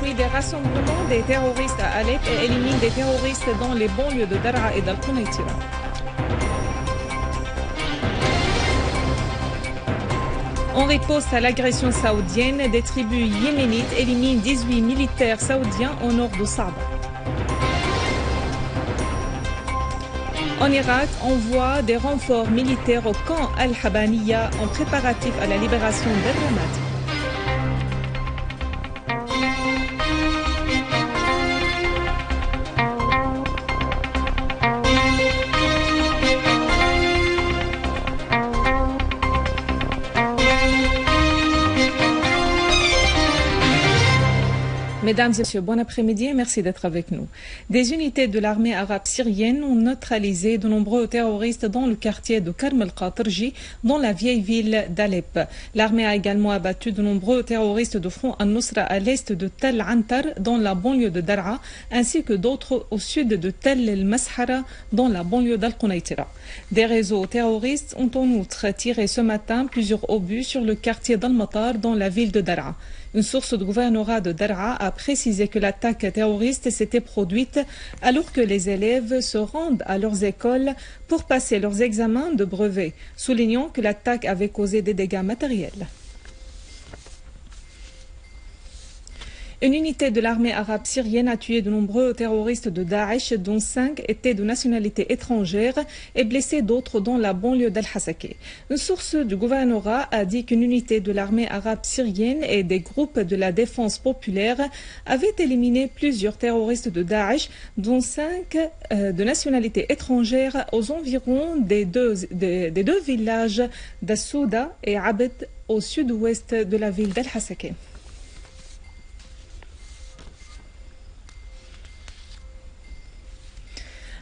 détruit des rassemblements des terroristes à Alep et élimine des terroristes dans les banlieues de Daraa et d'Al-Qunaytira. En riposte à l'agression saoudienne, des tribus yéménites éliminent 18 militaires saoudiens au nord de Saada. En Irak, on voit des renforts militaires au camp Al-Habaniya en préparatif à la libération d'Al-Ramadi. Mesdames et messieurs, bon après-midi et merci d'être avec nous. Des unités de l'armée arabe syrienne ont neutralisé de nombreux terroristes dans le quartier de Karm el-Qatarji, dans la vieille ville d'Alep. L'armée a également abattu de nombreux terroristes de Front al-Nusra à l'est de Tel Antar, dans la banlieue de Daraa, ainsi que d'autres au sud de Tel el-Mashara, dans la banlieue d'Al-Qunaytira. Des réseaux terroristes ont en outre tiré ce matin plusieurs obus sur le quartier d'Al-Matar, dans la ville de Daraa. Une source du gouvernorat de Daraa a précisé que l'attaque terroriste s'était produite alors que les élèves se rendent à leurs écoles pour passer leurs examens de brevet, soulignant que l'attaque avait causé des dégâts matériels. Une unité de l'armée arabe syrienne a tué de nombreux terroristes de Daesh, dont 5 étaient de nationalité étrangère, et blessé d'autres dans la banlieue d'Al-Hasakeh. Une source du gouvernorat a dit qu'une unité de l'armée arabe syrienne et des groupes de la défense populaire avaient éliminé plusieurs terroristes de Daesh, dont 5 de nationalité étrangère, aux environs des deux villages d'Assouda et Abed, au sud-ouest de la ville d'Al-Hasakeh.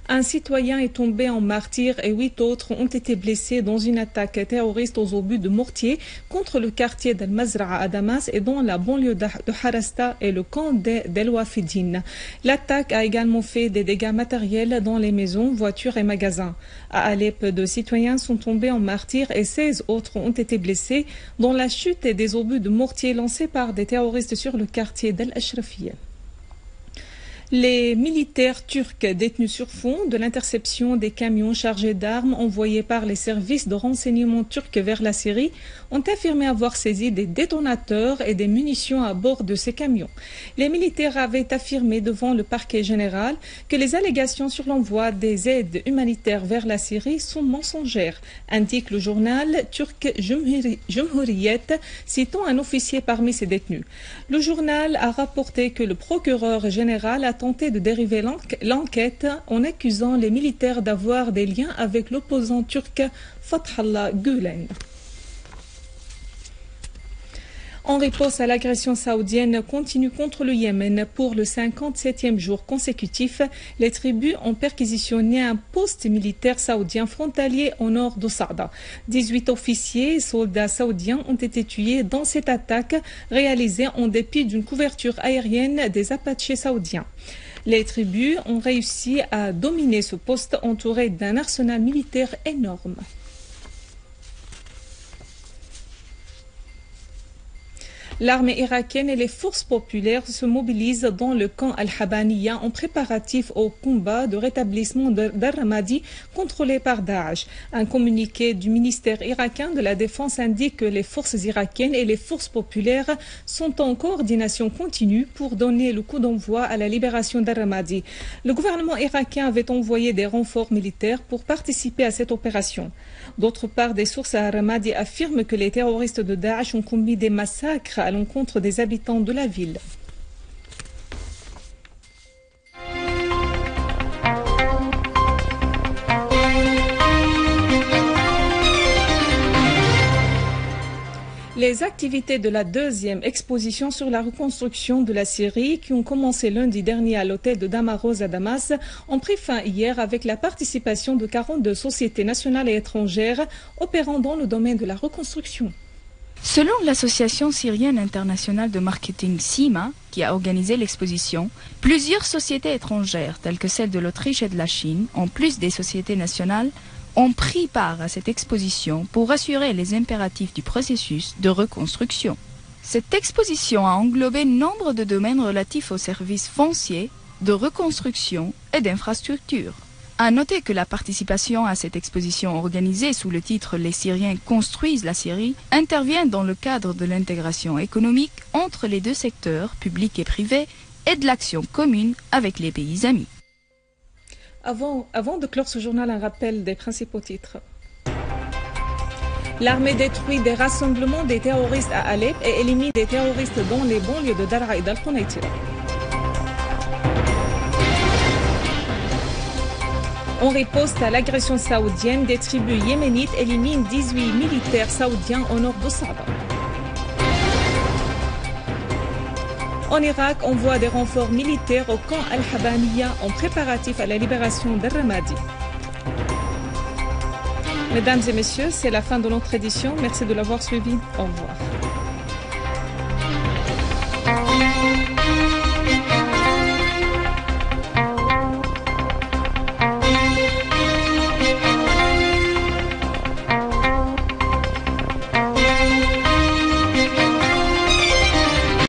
Un citoyen est tombé en martyr et 8 autres ont été blessés dans une attaque terroriste aux obus de mortier contre le quartier d'Al-Mazra'a à Damas et dans la banlieue de Harasta et le camp d'El Wafidine. L'attaque a également fait des dégâts matériels dans les maisons, voitures et magasins. À Alep, 2 citoyens sont tombés en martyr et 16 autres ont été blessés dans la chute des obus de mortier lancés par des terroristes sur le quartier d'Al-Ashrafiyya. Les militaires turcs détenus sur fond de l'interception des camions chargés d'armes envoyés par les services de renseignement turcs vers la Syrie ont affirmé avoir saisi des détonateurs et des munitions à bord de ces camions. Les militaires avaient affirmé devant le parquet général que les allégations sur l'envoi des aides humanitaires vers la Syrie sont mensongères, indique le journal turc Cumhuriyet, citant un officier parmi ses détenus. Le journal a rapporté que le procureur général a tenté de dériver l'enquête en accusant les militaires d'avoir des liens avec l'opposant turc Fethullah Gülen. En riposte à l'agression saoudienne continue contre le Yémen pour le 57e jour consécutif, les tribus ont perquisitionné un poste militaire saoudien frontalier au nord de Saada. 18 officiers et soldats saoudiens ont été tués dans cette attaque réalisée en dépit d'une couverture aérienne des Apaches saoudiens. Les tribus ont réussi à dominer ce poste entouré d'un arsenal militaire énorme. L'armée irakienne et les forces populaires se mobilisent dans le camp Al-Habaniya en préparatif au combat de rétablissement d'Al-Ramadi contrôlé par Daesh. Un communiqué du ministère irakien de la Défense indique que les forces irakiennes et les forces populaires sont en coordination continue pour donner le coup d'envoi à la libération d'Al-Ramadi. Le gouvernement irakien avait envoyé des renforts militaires pour participer à cette opération. D'autre part, des sources à Al-Ramadi affirment que les terroristes de Daesh ont commis des massacres à l'encontre des habitants de la ville. Les activités de la deuxième exposition sur la reconstruction de la Syrie, qui ont commencé lundi dernier à l'hôtel de Damaros à Damas, ont pris fin hier avec la participation de 42 sociétés nationales et étrangères opérant dans le domaine de la reconstruction. Selon l'Association syrienne internationale de marketing SIMA, qui a organisé l'exposition, plusieurs sociétés étrangères, telles que celles de l'Autriche et de la Chine, en plus des sociétés nationales, ont pris part à cette exposition pour assurer les impératifs du processus de reconstruction. Cette exposition a englobé nombre de domaines relatifs aux services fonciers, de reconstruction et d'infrastructures. À noter que la participation à cette exposition organisée sous le titre « Les Syriens construisent la Syrie » intervient dans le cadre de l'intégration économique entre les deux secteurs, public et privé, et de l'action commune avec les pays amis. Avant de clore ce journal, un rappel des principaux titres. L'armée détruit des rassemblements des terroristes à Alep et élimine des terroristes dans les banlieues de Daraa et d'Al-Qunaytira. En riposte à l'agression saoudienne, des tribus yéménites éliminent 18 militaires saoudiens au nord de Saada. En Irak, on voit des renforts militaires au camp Al-Habaniya en préparatif à la libération d'Al-Ramadi. Mesdames et messieurs, c'est la fin de notre édition. Merci de l'avoir suivi. Au revoir.